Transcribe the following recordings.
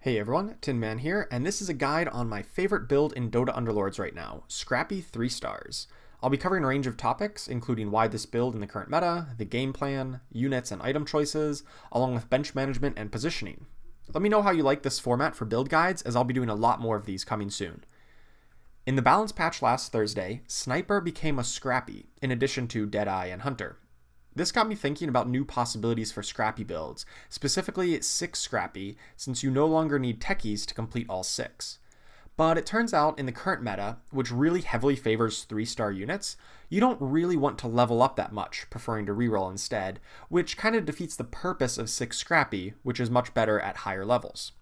Hey everyone, Tin Man here, and this is a guide on my favorite build in Dota Underlords right now, Scrappy 3 stars. I'll be covering a range of topics, including why this build in the current meta, the game plan, units and item choices, along with bench management and positioning. Let me know how you like this format for build guides, as I'll be doing a lot more of these coming soon. In the balance patch last Thursday, Sniper became a Scrappy, in addition to Deadeye and Hunter. This got me thinking about new possibilities for Scrappy builds, specifically 6 Scrappy, since you no longer need techies to complete all 6. But it turns out in the current meta, which really heavily favors 3-star units, you don't really want to level up that much, preferring to reroll instead, which kind of defeats the purpose of 6 Scrappy, which is much better at higher levels.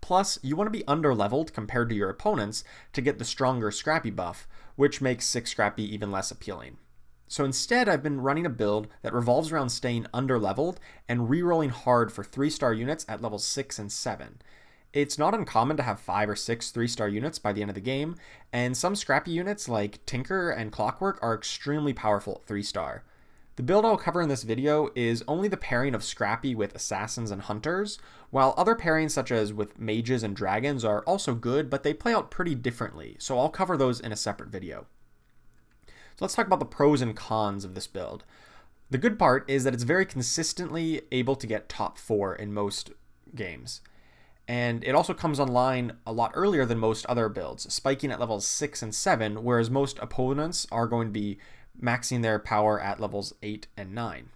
Plus, you want to be under-leveled compared to your opponents to get the stronger Scrappy buff, which makes 6 Scrappy even less appealing. So instead, I've been running a build that revolves around staying under-leveled and rerolling hard for 3-star units at levels 6 and 7. It's not uncommon to have 5 or 6 3-star units by the end of the game, and some Scrappy units like Tinker and Clockwork are extremely powerful at 3-star. The build I'll cover in this video is only the pairing of Scrappy with Assassins and Hunters, while other pairings such as with Mages and Dragons are also good, but they play out pretty differently, so I'll cover those in a separate video. So let's talk about the pros and cons of this build. The good part is that it's very consistently able to get top 4 in most games. And it also comes online a lot earlier than most other builds, spiking at levels 6 and 7, whereas most opponents are going to be maxing their power at levels 8 and 9.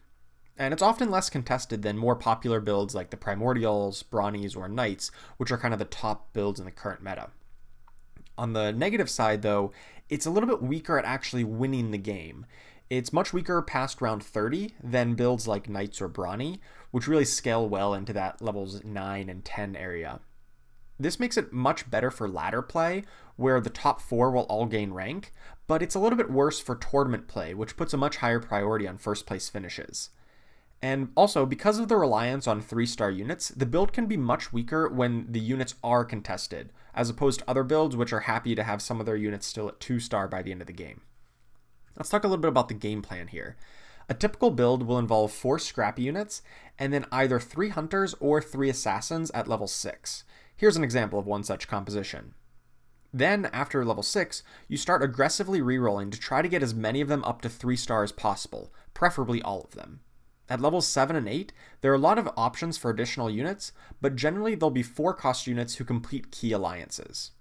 And it's often less contested than more popular builds like the Primordials, Brawnies, or Knights, which are kind of the top builds in the current meta. On the negative side, though, it's a little bit weaker at actually winning the game. It's much weaker past round 30 than builds like Knights or Brawny, which really scale well into that levels 9 and 10 area. This makes it much better for ladder play, where the top 4 will all gain rank, but it's a little bit worse for tournament play, which puts a much higher priority on first place finishes. And also, because of the reliance on 3-star units, the build can be much weaker when the units are contested, as opposed to other builds which are happy to have some of their units still at 2-star by the end of the game. Let's talk a little bit about the game plan here. A typical build will involve 4 Scrappy units, and then either 3 Hunters or 3 Assassins at level 6. Here's an example of one such composition. Then, after level 6, you start aggressively rerolling to try to get as many of them up to 3-star as possible, preferably all of them. At levels 7 and 8, there are a lot of options for additional units, but generally there'll be 4-cost units who complete key alliances.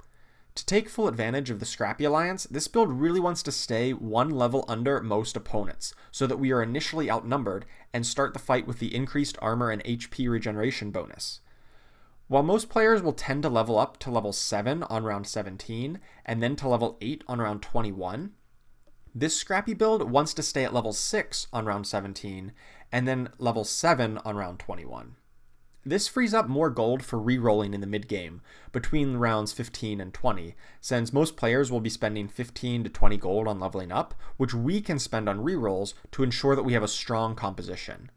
To take full advantage of the Scrappy alliance, this build really wants to stay one level under most opponents, so that we are initially outnumbered and start the fight with the increased armor and HP regeneration bonus. While most players will tend to level up to level 7 on round 17, and then to level 8 on round 21, this Scrappy build wants to stay at level 6 on round 17, and then level 7 on round 21. This frees up more gold for re-rolling in the mid-game, between rounds 15 and 20, since most players will be spending 15 to 20 gold on leveling up, which we can spend on re-rolls to ensure that we have a strong composition.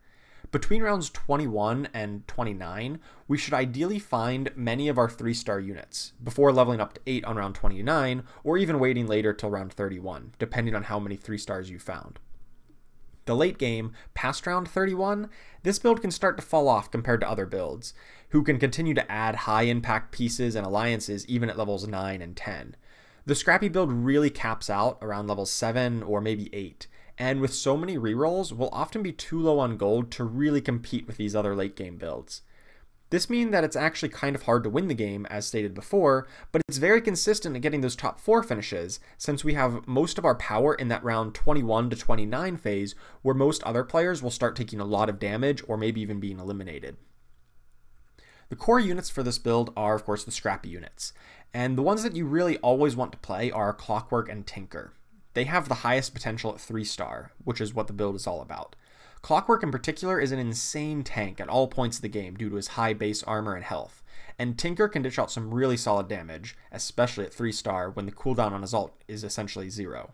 Between rounds 21 and 29, we should ideally find many of our 3-star units, before leveling up to 8 on round 29, or even waiting later till round 31, depending on how many 3-stars you found. The late game, past round 31, this build can start to fall off compared to other builds, who can continue to add high-impact pieces and alliances even at levels 9 and 10. The Scrappy build really caps out around level 7 or maybe 8, and with so many rerolls, will often be too low on gold to really compete with these other late game builds. This means that it's actually kind of hard to win the game, as stated before, but it's very consistent at getting those top 4 finishes, since we have most of our power in that round 21 to 29 phase, where most other players will start taking a lot of damage or maybe even being eliminated. The core units for this build are, of course, the Scrappy units, and the ones that you really always want to play are Clockwork and Tinker. They have the highest potential at 3-star, which is what the build is all about. Clockwork in particular is an insane tank at all points of the game due to his high base armor and health, and Tinker can dish out some really solid damage, especially at 3-star when the cooldown on his ult is essentially 0.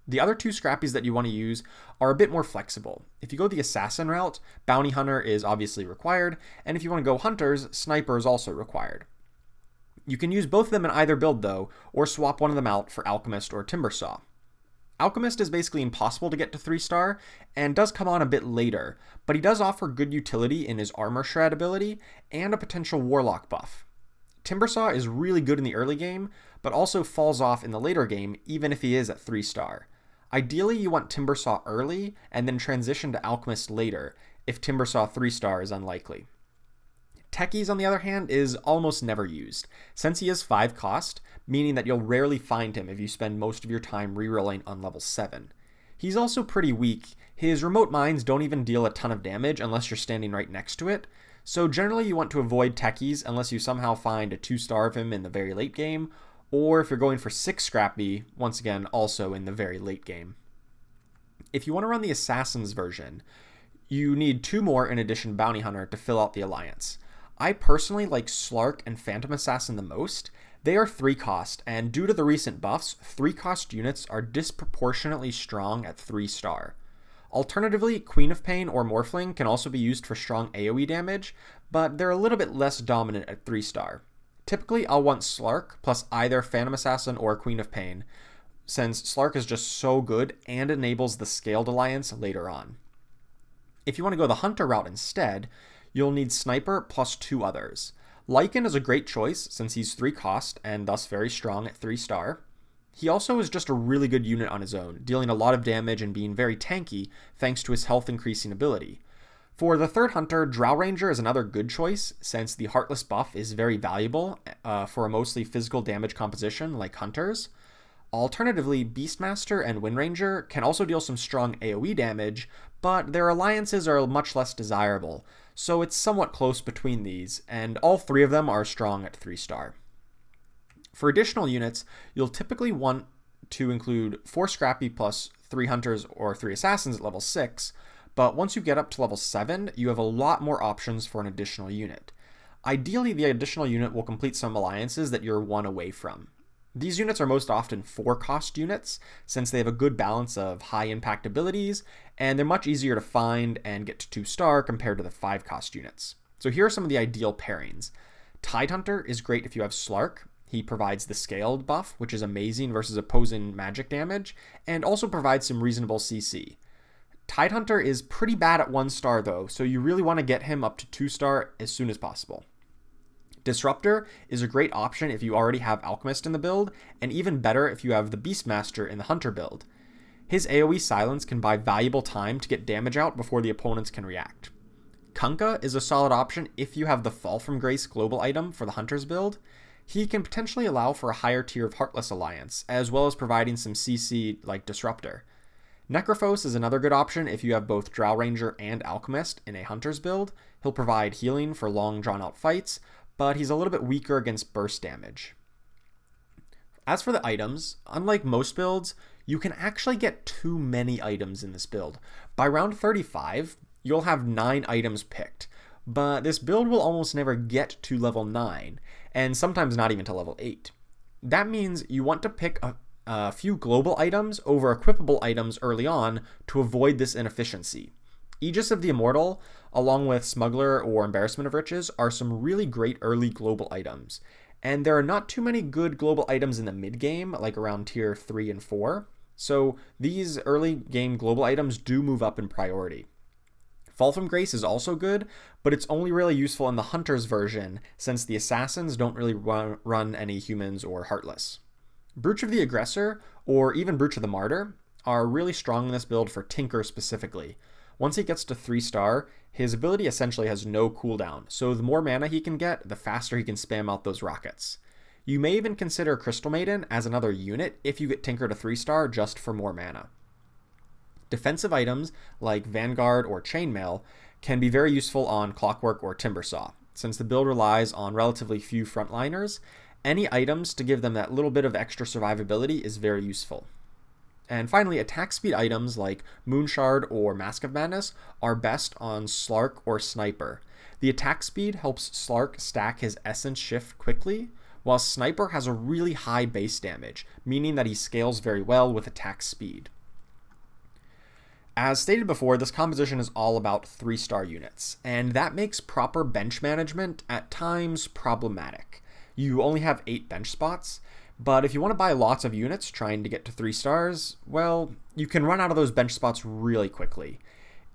The other 2 Scrappies that you want to use are a bit more flexible. If you go the Assassin route, Bounty Hunter is obviously required, and if you want to go Hunters, Sniper is also required. You can use both of them in either build though, or swap one of them out for Alchemist or Timbersaw. Alchemist is basically impossible to get to 3-star, and does come on a bit later, but he does offer good utility in his Armor Shred ability, and a potential Warlock buff. Timbersaw is really good in the early game, but also falls off in the later game, even if he is at 3-star. Ideally, you want Timbersaw early, and then transition to Alchemist later, if Timbersaw 3-star is unlikely. Techies, on the other hand, is almost never used, since he is 5 cost, meaning that you'll rarely find him if you spend most of your time rerolling on level 7. He's also pretty weak. His remote mines don't even deal a ton of damage unless you're standing right next to it, so generally you want to avoid techies unless you somehow find a 2-star of him in the very late game, or if you're going for 6 Scrappy, once again also in the very late game. If you want to run the Assassin's version, you need 2 more in addition to Bounty Hunter to fill out the alliance. I personally like Slark and Phantom Assassin the most. They are 3 cost, and due to the recent buffs, 3 cost units are disproportionately strong at 3-star. Alternatively, Queen of Pain or Morphling can also be used for strong AoE damage, but they're a little bit less dominant at 3-star. Typically, I'll want Slark plus either Phantom Assassin or Queen of Pain, since Slark is just so good and enables the Scaled Alliance later on. If you want to go the Hunter route instead, you'll need Sniper plus 2 others. Lycan is a great choice since he's 3 cost and thus very strong at 3-star. He also is just a really good unit on his own, dealing a lot of damage and being very tanky thanks to his health increasing ability. For the third Hunter, Drow Ranger is another good choice since the Heartless buff is very valuable for a mostly physical damage composition like Hunters. Alternatively, Beastmaster and Wind Ranger can also deal some strong AoE damage, but their alliances are much less desirable, so it's somewhat close between these, and all 3 of them are strong at 3-star. For additional units, you'll typically want to include 4 Scrappy plus 3 Hunters or 3 Assassins at level 6, but once you get up to level 7, you have a lot more options for an additional unit. Ideally, the additional unit will complete some alliances that you're 1 away from. These units are most often 4 cost units, since they have a good balance of high impact abilities, and they're much easier to find and get to 2-star compared to the 5 cost units. So here are some of the ideal pairings. Tidehunter is great if you have Slark. He provides the Scaled buff, which is amazing versus opposing magic damage, and also provides some reasonable CC. Tidehunter is pretty bad at 1-star though, so you really want to get him up to 2-star as soon as possible. Disruptor is a great option if you already have Alchemist in the build, and even better if you have the Beastmaster in the Hunter build. His AoE silence can buy valuable time to get damage out before the opponents can react. Kunkka is a solid option if you have the Fall from Grace global item for the Hunter's build. He can potentially allow for a higher tier of Heartless Alliance, as well as providing some CC like Disruptor. Necrophos is another good option if you have both Drow Ranger and Alchemist in a Hunter's build. He'll provide healing for long drawn out fights, but he's a little bit weaker against burst damage. As for the items, unlike most builds, you can actually get too many items in this build. By round 35, you'll have 9 items picked, but this build will almost never get to level 9, and sometimes not even to level 8. That means you want to pick a few global items over equipable items early on to avoid this inefficiency. Aegis of the Immortal, along with Smuggler or Embarrassment of Riches, are some really great early global items. And there are not too many good global items in the mid-game, like around tier 3 and 4, so these early game global items do move up in priority. Fall from Grace is also good, but it's only really useful in the Hunter's version, since the Assassins don't really run any humans or Heartless. Brooch of the Aggressor, or even Brooch of the Martyr, are really strong in this build for Tinker specifically. Once he gets to 3-star, his ability essentially has no cooldown, so the more mana he can get, the faster he can spam out those rockets. You may even consider Crystal Maiden as another unit if you get Tinker to 3-star just for more mana. Defensive items like Vanguard or Chainmail can be very useful on Clockwork or Timbersaw. Since the build relies on relatively few frontliners, any items to give them that little bit of extra survivability is very useful. And finally, attack speed items like Moonshard or Mask of Madness are best on Slark or Sniper. The attack speed helps Slark stack his Essence Shift quickly, while Sniper has a really high base damage, meaning that he scales very well with attack speed. As stated before, this composition is all about 3-star units, and that makes proper bench management at times problematic. You only have 8 bench spots, But if you want to buy lots of units trying to get to 3 stars, well, you can run out of those bench spots really quickly.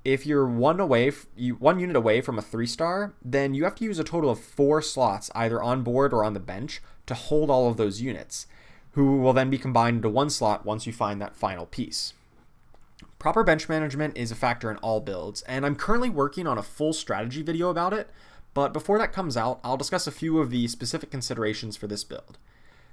If you're one unit away from a 3-star, then you have to use a total of 4 slots either on board or on the bench to hold all of those units, who will then be combined into 1 slot once you find that final piece. Proper bench management is a factor in all builds, and I'm currently working on a full strategy video about it, but before that comes out, I'll discuss a few of the specific considerations for this build.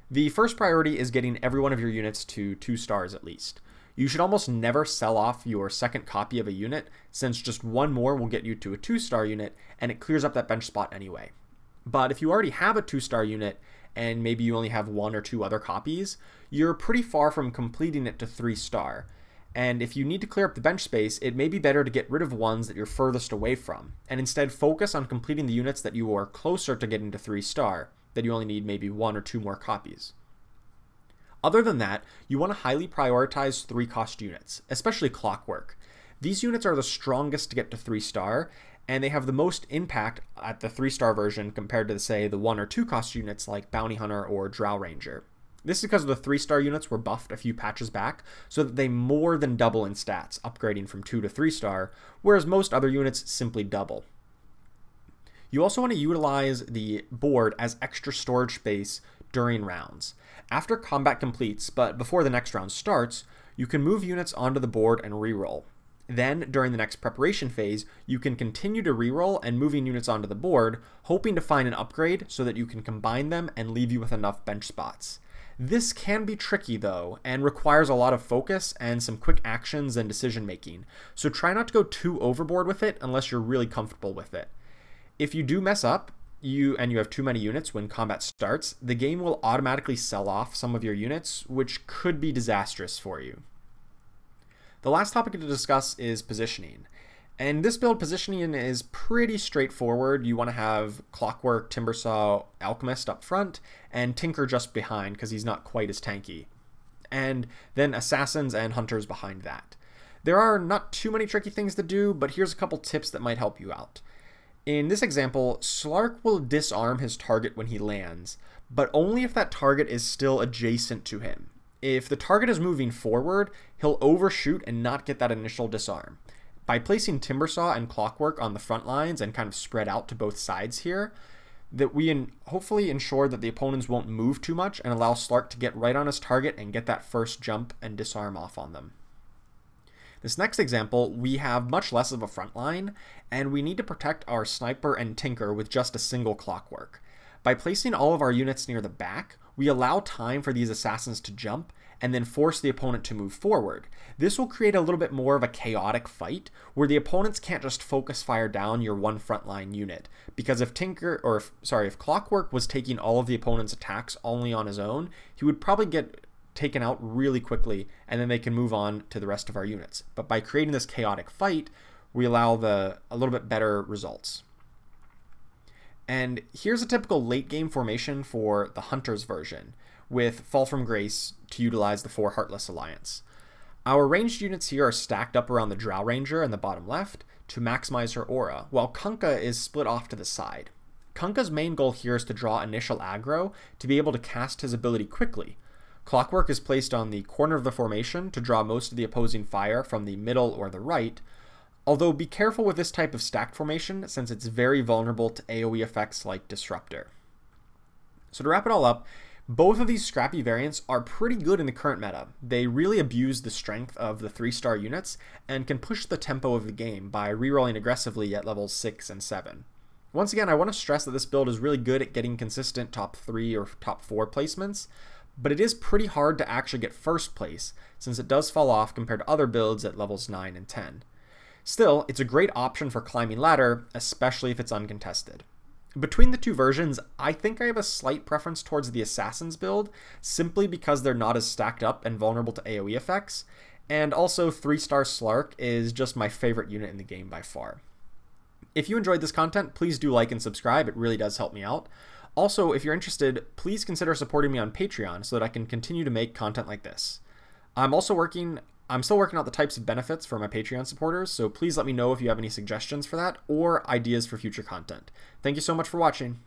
The first priority is getting every one of your units to 2 stars at least. You should almost never sell off your second copy of a unit, since just one more will get you to a 2-star unit, and it clears up that bench spot anyway. But if you already have a 2-star unit, and maybe you only have 1 or 2 other copies, you're pretty far from completing it to 3-star. And if you need to clear up the bench space, it may be better to get rid of ones that you're furthest away from, and instead focus on completing the units that you are closer to getting to 3-star, that you only need maybe 1 or 2 more copies. Other than that, you want to highly prioritize 3-cost units, especially Clockwork. These units are the strongest to get to 3-star, and they have the most impact at the 3-star version compared to, say, the 1 or 2-cost units like Bounty Hunter or Drow Ranger. This is because the 3-star units were buffed a few patches back, so that they more than double in stats, upgrading from 2 to 3-star, whereas most other units simply double. You also want to utilize the board as extra storage space during rounds. After combat completes, but before the next round starts, you can move units onto the board and reroll. Then, during the next preparation phase, you can continue to reroll and moving units onto the board, hoping to find an upgrade so that you can combine them and leave you with enough bench spots. This can be tricky though, and requires a lot of focus and some quick actions and decision making, so try not to go too overboard with it unless you're really comfortable with it. If you do mess up, you have too many units when combat starts, the game will automatically sell off some of your units, which could be disastrous for you. The last topic to discuss is positioning. And this build, positioning is pretty straightforward. You want to have Clockwork, Timbersaw, Alchemist up front, and Tinker just behind because he's not quite as tanky. And then Assassins and Hunters behind that. There are not too many tricky things to do, but here's a couple tips that might help you out. In this example, Slark will disarm his target when he lands, but only if that target is still adjacent to him. If the target is moving forward, he'll overshoot and not get that initial disarm. By placing Timbersaw and Clockwork on the front lines and kind of spread out to both sides here, that we hopefully ensure that the opponents won't move too much and allow Slark to get right on his target and get that first jump and disarm off on them. This next example, we have much less of a front line, and we need to protect our Sniper and Tinker with just a single Clockwork. By placing all of our units near the back, we allow time for these assassins to jump and then force the opponent to move forward. This will create a little bit more of a chaotic fight where the opponents can't just focus fire down your one frontline unit, because if Clockwork was taking all of the opponent's attacks only on his own, he would probably get taken out really quickly, and then they can move on to the rest of our units. But by creating this chaotic fight, we allow a little bit better results. And here's a typical late game formation for the Hunters version, with Fall from Grace to utilize the 4 Heartless Alliance. Our ranged units here are stacked up around the Drow Ranger in the bottom left to maximize her aura, while Kunkka is split off to the side. Kunkka's main goal here is to draw initial aggro to be able to cast his ability quickly. Clockwork is placed on the corner of the formation to draw most of the opposing fire from the middle or the right, although be careful with this type of stacked formation since it's very vulnerable to AoE effects like Disruptor. So to wrap it all up, both of these Scrappy variants are pretty good in the current meta. They really abuse the strength of the 3-star units and can push the tempo of the game by rerolling aggressively at levels 6 and 7. Once again, I want to stress that this build is really good at getting consistent top 3 or top 4 placements, but it is pretty hard to actually get first place since it does fall off compared to other builds at levels 9 and 10. Still, it's a great option for climbing ladder, especially if it's uncontested. Between the two versions, I think I have a slight preference towards the Assassins build, simply because they're not as stacked up and vulnerable to AoE effects, and also 3-star Slark is just my favorite unit in the game by far. If you enjoyed this content, please do like and subscribe, it really does help me out. Also, if you're interested, please consider supporting me on Patreon so that I can continue to make content like this. I'm still working out the types of benefits for my Patreon supporters, so please let me know if you have any suggestions for that or ideas for future content. Thank you so much for watching.